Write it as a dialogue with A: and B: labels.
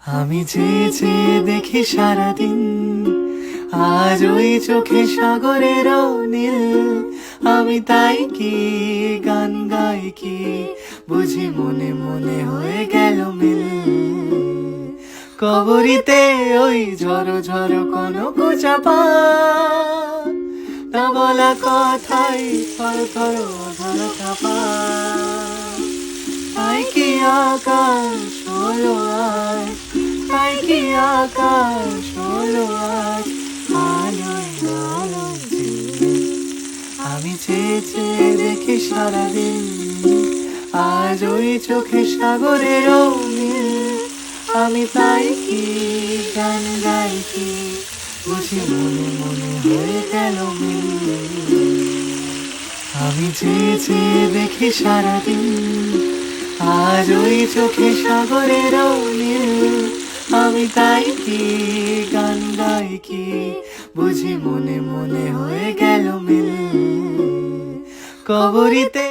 A: আমি চেয়ে চেয়ে দেখি সারাদিন, আজ ওই চোখে সাগরের নীল। আমি তাই কি গান গাই কি, বুঝি মনে মনে হয়ে গেল মিল। কবরিতে ওই ঝড়ো ঝড়ো কোনো চাপা, তা বলা কথাই থর থর ধর চাপা। তাই কি আকাশ হলো আজ, তাই কি আকাশ হলো আজ আলোয় আলোয় ঝিলমিল। আমি চেয়ে চেয়ে দেখি সারাদিন, আজ ওই চোখে সাগরের মিল। আমি তাই কি গান গাই কি, বুঝি মনে মনে হয়ে গেল মিল। আমি চেয়ে চেয়ে দেখি সারাদিন, আজ ওই চোখে সাগরের নীল। আমি তাই কি গান গাই কি, বুঝি মনে মনে হয়ে গেল মিল। কবরিতে